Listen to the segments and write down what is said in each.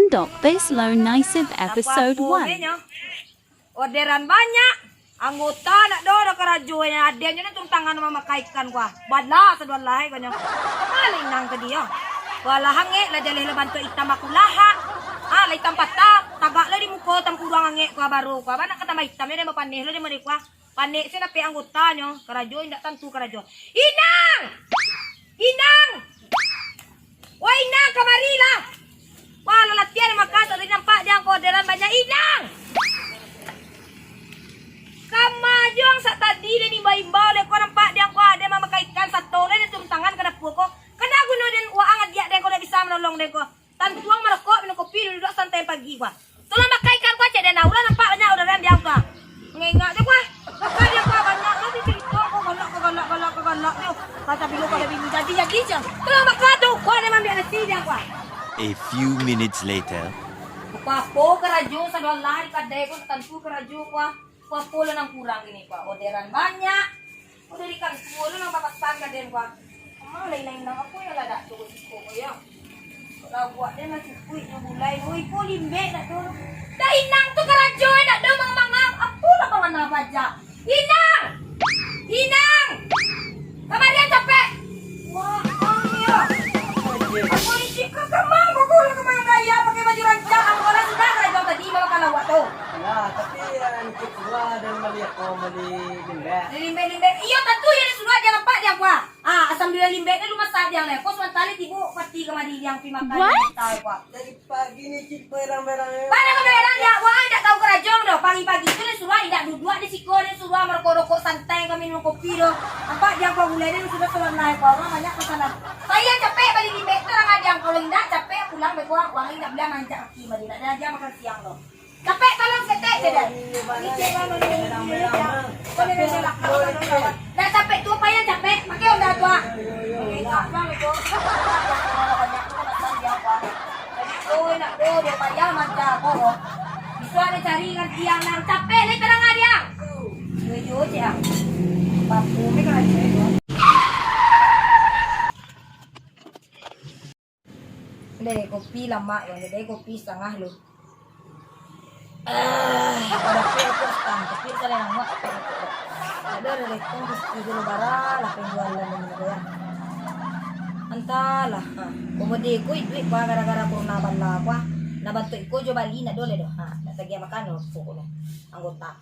Baselow Naisive Episode 1. Orderan banyak. Anggota nak do kerajuannya adanya na tung tangan mamakaikan kwa. Badla sa duan lahi kanyo. Kamaling nang ka dia. Wala hange la jaleh la bantu itamakulaha. La itampata taga la di muko tam kurang hange kwa baru kwa. Bana kata mai itam ni mapaneh la di mari kwa. Panek sina pe anggota nyo kerajo indak tentu kerajo. Inang! Inang! Wah Inang kamarilah. Wah latihan makasa rin nampak dia ang orderan banyak Inang. Kamaju ang sa tadi na ni Baimbaw le ko nampak dia ko ada mamakaikan sa tore ni tumtangan kada po ko. Kana guno din waang adya den ko na bisa menolong den ko. Tantuang marako minum kopi duduk santai pagi kwa. Tulang makaikan ko cek den ulah nampak banyak orderan dia ko. Ngengak dia kwa. Apa dia kwa banyak nanti cerita ko galak dia. Kata bilo ko lebih jadi je. Tulang makado ko na mambi nasi dia kwa. A few minutes later. Papo kerajo sa dollar kadai ko tantu kerajo kwa. Polo nang kurang ini kwa. Orderan banyak. Udah ikan polo nang papasan ka din kwa. Lain-lain nang ako yung lada tugon ko ko ya. Kalau buat dia masih kuit yung bulay. Uy ko limbe na do. Dahil nang to kerajo na do mga apo na mga nabaja. Inang! Inang! Kamarian capek. Wah, iya. Ako hindi ka kamang kukulang ka mga gaya pakai baju rancang. Ang wala sudah kerajo tadi mga kalawat to. Nah, tapi yang kedua dan melihat meli limbe. Limbe. Iya tentu ya sudah jangan pak dia kwa. Asam dia limbe ni rumah sa dia le. Ko suantali tibu pati kamari yang pimakan tahu kwa. Dari pagi ni cik perang-perang. Pada keberan ya, wah tidak tahu kerajong doh. Pagi-pagi itu ni suruh tidak duduk di siko ni suruh merokok santai kami minum kopi doh. Nampak dia kwa mulai ni sudah selesai naik kwa. Orang banyak pesanan. Saya capek balik limbe terang aja kalau tidak capek pulang berkuang uang tidak bilang manjak kaki mari. Tidak aja makan siang doh. Capek tolong setek tidak. Icek kalau ni. Dah capek tu apa yang capek? Pakai onda tua. Enggak bang itu. Oh nak dia payah macam kau. Bisa ada cari kan tiang nang capek ni terang dia. Jujur je ah. Papu ni kan ada itu. Deh kopi lama ya, deh kopi setengah lu. Ada pekor stang, tapi kalau yang mak ada rekong di lebaran lah penjualan ini ya. Entahlah. Kemudian ko duit ko gara-gara corona bala ko. Nabantu ko jo bali na dole do. Natagya makan no ko no. Anggota.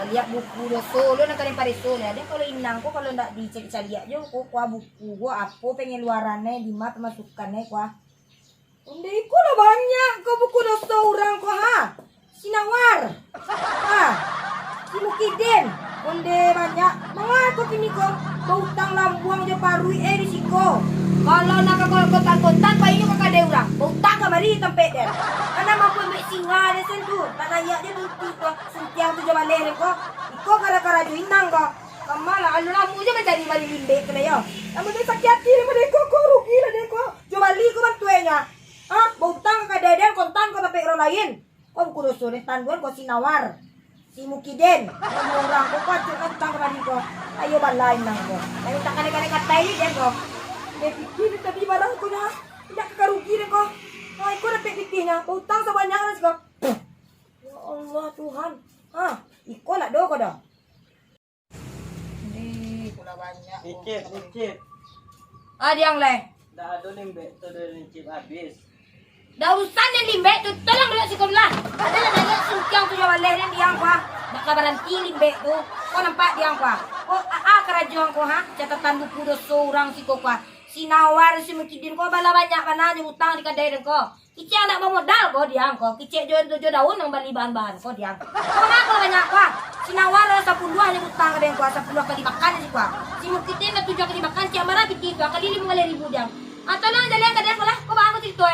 Lihat buku lo solo nak kalian pare solo ada kalau inang ko kalau ndak dicari-cari aja ko kwa buku gua apa pengen luarannya di map masukannya kwa. Undi ko lo banyak ko buku lo seorang ko Sinawar. Si Mukidin. Undi banyak. Mga ko kini ko bautang lambuang je parui di siko. Kalau nak kontan pa inyo kakade urang. Bautang ka mari tempe den. Ana mampu mbek singa de sentu. Tanaya dia buti ko sentiang tu jaba lele ko. Iko kara-kara jo inang ko. Kamala alu lamu je mencari mari limbe kena yo. Namun dia sakit hati ni ko rugi lah dia ko. Jo bali ko bantuenya. Bautang ka deden kontan ko tapi orang lain. Ko kudu sore tanduan ko Sinawar. Si Mukidin. Orang ko ko kontan ka ko. Ayo balain nang ko. Ayo tak kane-kane katai dia ko. Pikir tadi barang ko na. Tidak kekarugi deh kok. Ay, ko dapat pikirnya. Utang sebanyak lah kok. Ya Allah Tuhan. Iko lah do ko dah. Ini pula banyak. Nicip. Yang lain. Dah ada limbe tu dari nicip habis. Dah urusan yang limbe tu tolong dulu sekolah. Ada yang nanya sungkiang tu jawab leh yang diang kwa. Nak kabaranti limbe tu. Kau nampak diang kwa. Oh, kerajaan ko catatan buku doso orang si ko kwa. Sinawar si Mukidin ko bala banyak kana ni utang di kedai den ko. Kice anak modal ko diang ko. Kice jo daun nang bali bahan-bahan ko diang. Ko nak banyak ko. Sinawar 10 ni utang kedai ko 10 kali makan si ko. Si Mukidin na 7 kali makan si amara pikir ko kali 5,000 diang. Atau nang jalan kedai ko lah. Ko ba ako dito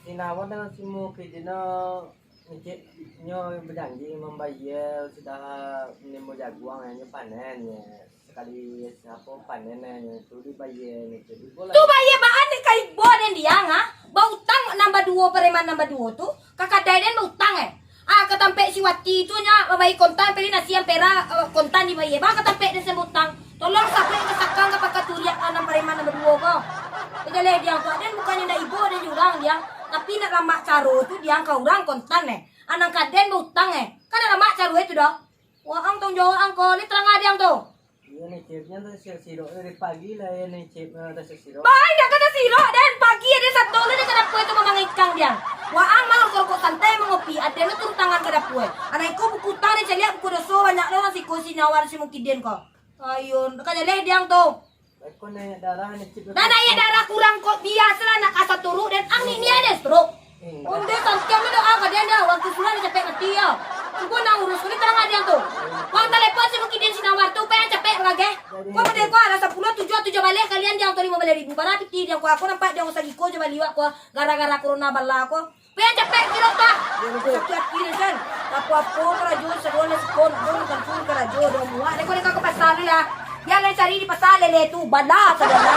Sinawar dengan si Mukidin nicip nyo berjanji membayar sudah nemu jaguang hanya panen ya. Sekali siapa panennya itu dibayar itu tu bayar baan ni kai boden dia ba utang nambah 2 preman nambah 2 tu kakak daiden ba utang katampe si Wati tu nya babai kontan peli nasi yang pera kontan dibayar ba katampe den utang tolong sampai ke kok. Jadi dia kok dan bukannya ndak ibu ada jurang dia. Tapi nak lama caro tu dia kau orang kontan Anak kaden utang Kan lama caro itu dah. Wah ang tong jawab ang ko ni terang ada ang tu. Iya nih chipnya tuh siro dari pagi lah ya nih chipnya tuh siro. Banyak kata siro dan pagi ada satu le dia kada puai tu mamangikang dia. Wah ang mau korok santai mengopi ada lu turun tangan kada puai. Anak iku buku tang ni celia buku doso banyak le si ko si nawar si mukiden ko. Ayun, kada le dia ang tu. Aku nih darah nih chip. Nana ya darah kurang kok biasa lah nak asa turu dan ang ini ada stroke. Onde tangkam itu aga dia dah waktu sudah capek mati ya. Kau nak urus ni terang ada yang tu. Kau telepon si mukiden si nawar tu pengen capek lagi. Kau berdek kau ada 10 7 balik kalian dia tu 15,000 barang piti dia aku nampak dia usah giko coba liwat kau gara-gara corona bala kau. Pengen capek kilo tak. Sakit kiri kan. Apa kerajo sekolah sekolah orang kan pun kerajo dia muat. Kau dekat ke pasar lah. Dia lain cari di pasar lele tu bala saudara.